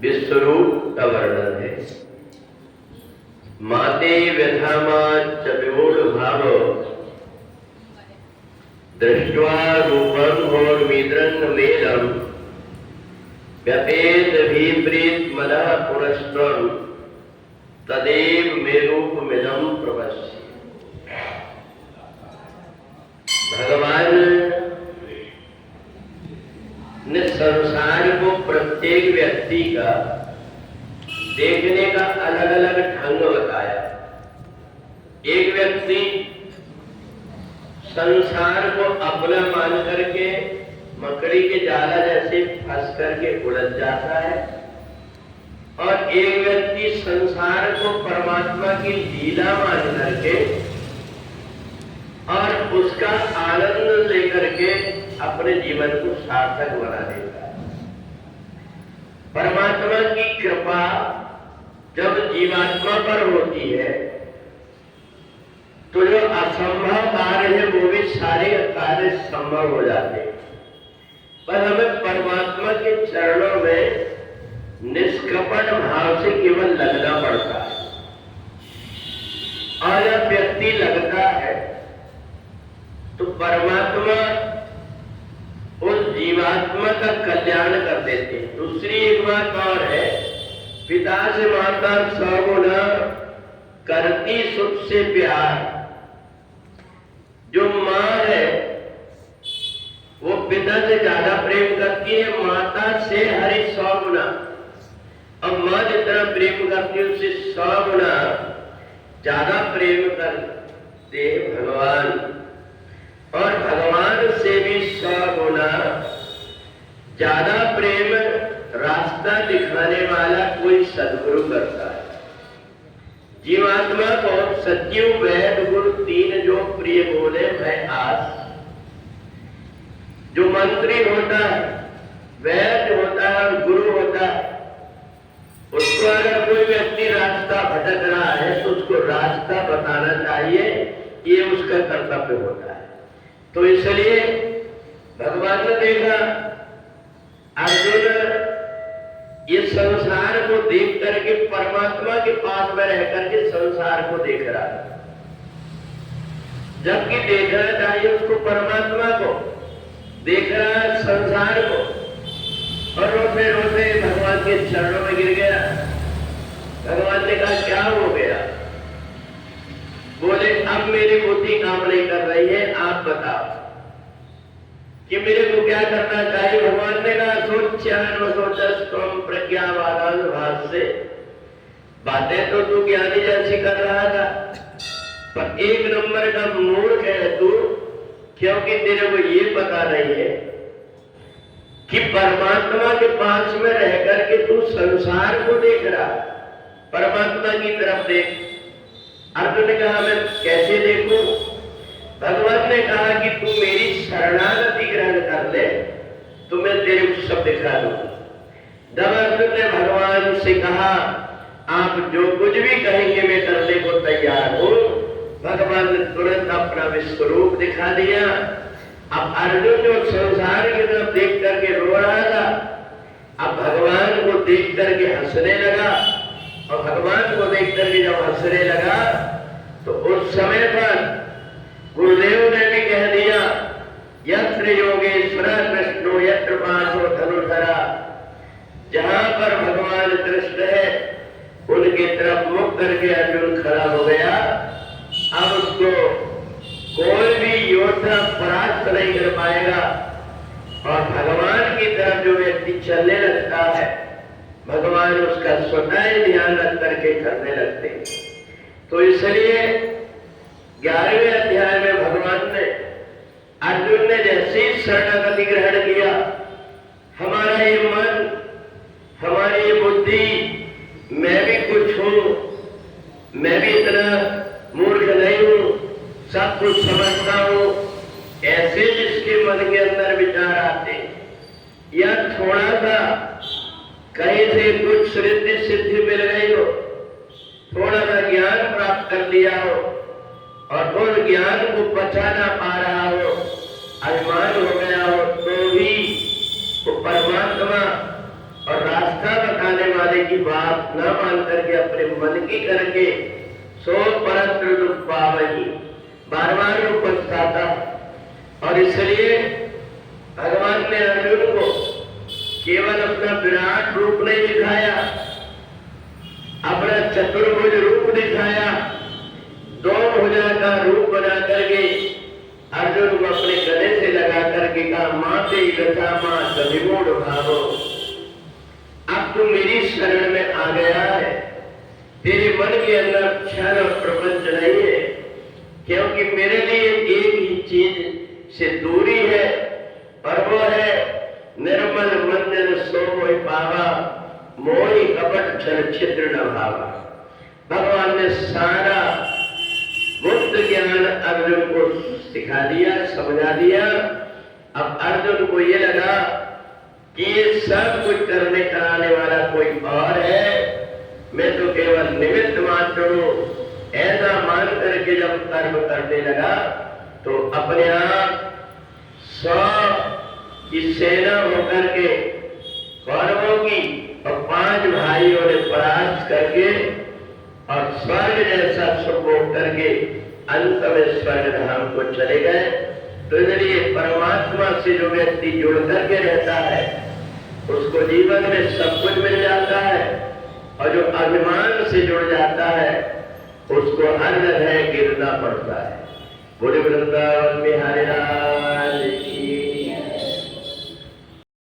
विश्वरूप का वर्णन है। माते व्यथामाच विमूढ़ भाव दृष्ट्वा रूपम घोरमीद्रंग मेलम व्यपेत भीप्रीत मनः पुनस्त्वं तदेव मे रूपमिदं प्रपश्य। भगवान ने संसार को प्रत्येक व्यक्ति का देखने का अलग अलग ढंग बताया। एक व्यक्ति संसार को अपना मान करके मकड़ी के जाला जैसे फंस करके उलझ जाता है, और एक व्यक्ति संसार को परमात्मा की लीला मान करके और उसका आनंद लेकर के अपने जीवन को सार्थक बना देता है। परमात्मा की कृपा जब जीवात्मा पर होती है तो जो असंभव कार्य है वो भी सारे कार्य संभव हो जाते हैं। पर हमें परमात्मा के चरणों में निष्कपट भाव से केवल लगना पड़ता है, और जब व्यक्ति लगता है तो परमात्मा उस जीवात्मा का कल्याण कर देते हैं। दूसरी एक बात और है, पिता से माता 100 गुना करती सुख से प्यार। जो माँ है वो पिता से ज्यादा प्रेम करती है, माता से हर 100 गुना। अब माँ जितना प्रेम करती है उससे 100 गुना ज्यादा प्रेम करते भगवान, और भगवान से भी 100 गुना ज्यादा प्रेम रास्ता दिखाने वाला कोई सद्गुरु करता है। जीवात्मा को सत्युग वैद गुरु 3 जो प्रिय बोले मैं आस। जो मंत्री होता है, वैद्य होता है और गुरु होता है, उसको अगर कोई व्यक्ति रास्ता भटक रहा है तो उसको रास्ता बताना चाहिए, ये उसका कर्तव्य होता है। तो इसलिए भगवान ने देखा अर्जुन ये संसार को देख करके परमात्मा के पास में रह करके संसार को देख रहा है, जबकि देखना चाहिए उसको परमात्मा को, देख रहा है संसार को, और रोते रोते भगवान के चरणों में गिर गया। भगवान ने कहा क्या हो गया? बोले अब मेरी बुद्धि काम नहीं कर रही है, आप बताओ कि मेरे को क्या करना चाहिए। भगवान ने कहा सोचम प्रज्ञावादान भाष्य, बातें तो तू ज्ञानी जैसी कर रहा था, पर 1 नंबर का मूर्ख है तू, क्योंकि तेरे को ये पता नहीं है कि परमात्मा के पास में रह करके तू संसार को देख रहा, परमात्मा की तरफ देख। अर्जुन ने कहा मैं कैसे देखूं? भगवान ने कहा कि तू मेरी शरणागति ग्रहण कर ले तो मैं तेरे को सब दिखा दूंगा। जब अर्जुन ने भगवान से कहा आप जो कुछ भी कहेंगे मैं करने को तैयार हूं, भगवान ने तुरंत अपना विश्वरूप दिखा दिया। अब अर्जुन जो संसार की तरफ देख करके रो रहा था, अब भगवान को देख करके हंसने लगा, और भगवान को देख करके जब हंसने लगा तो उस समय पर गुरुदेव ने भी कह दिया यत्र योगेश्वर कृष्णो यत्र पार्थो धनुर्धरा। जहां पर भगवान कृष्ण है उनकी तरफ मुख करके अर्जुन खड़ा हो गया। अब उसको कोई भी योद्धा परास्त नहीं कर पाएगा, और भगवान की तरफ जो व्यक्ति चलने लगता है भगवान उसका स्वतः ध्यान रख करके करने लगते हैं। तो इसलिए 11वें अध्याय में भगवान ने अर्जुन ने जैसे ही शरणागति ग्रहण किया, हमारा ये मन, हमारी ये बुद्धि, मैं भी कुछ हूं, मैं भी इतना मूर्ख नहीं हूं, सब कुछ समझता हूं, ऐसे जिसके मन के अंदर विचार आते, या थोड़ा सा कहीं से कुछ रिद्धि सिद्धि मिल गई हो, थोड़ा सा ज्ञान प्राप्त कर लिया हो, और उस ज्ञान को पचा ना पा रहा हो, अभिमान हो गया हो, तो भी वो परमात्मा और रास्ता बताने वाले की बात न मान करके अपने मन की करके सो परत्र दुख पावही, बार बार वो पछताता। और इसलिए भगवान ने अर्जुन को केवल अपना विराट रूप नहीं दिखाया, अपना चतुर्भुज रूप दिखाया, दो भुजा का रूप बना करके अर्जुन को अपने गले से लगा करके कहा, माते गथा मां सविमूढ़ भावो, अब तू मेरी शरण में आ गया है, तेरे मन के अंदर क्षण और प्रपंच नहीं है, क्योंकि मेरे लिए एक ही चीज से दूरी है, और वो है निर्मल मंजन सो मोहि पावा, मोहि कपट छल छिद्र न भावा। भगवान ने सारा बुद्ध ज्ञान अर्जुन को सिखा दिया, समझा दिया। अब अर्जुन को ये लगा कि ये सब कुछ करने कराने वाला कोई और है, मैं तो केवल निमित्त मात्र हूं। ऐसा मान करके जब कर्म करने लगा तो अपने आप 100 की सेना होकर के कौरवों की और 5 भाइयों ने परास्त करके और स्वर्ग जैसा सुख भोग करके अंत में स्वर्ग धाम को चले गए। तो इसलिए परमात्मा से जो व्यक्ति जुड़ करके रहता है उसको जीवन में सब कुछ मिल जाता है, और जो अभिमान से जुड़ जाता है उसको हर जगह गिरना पड़ता है। बोले वृंदावन बिहारी राम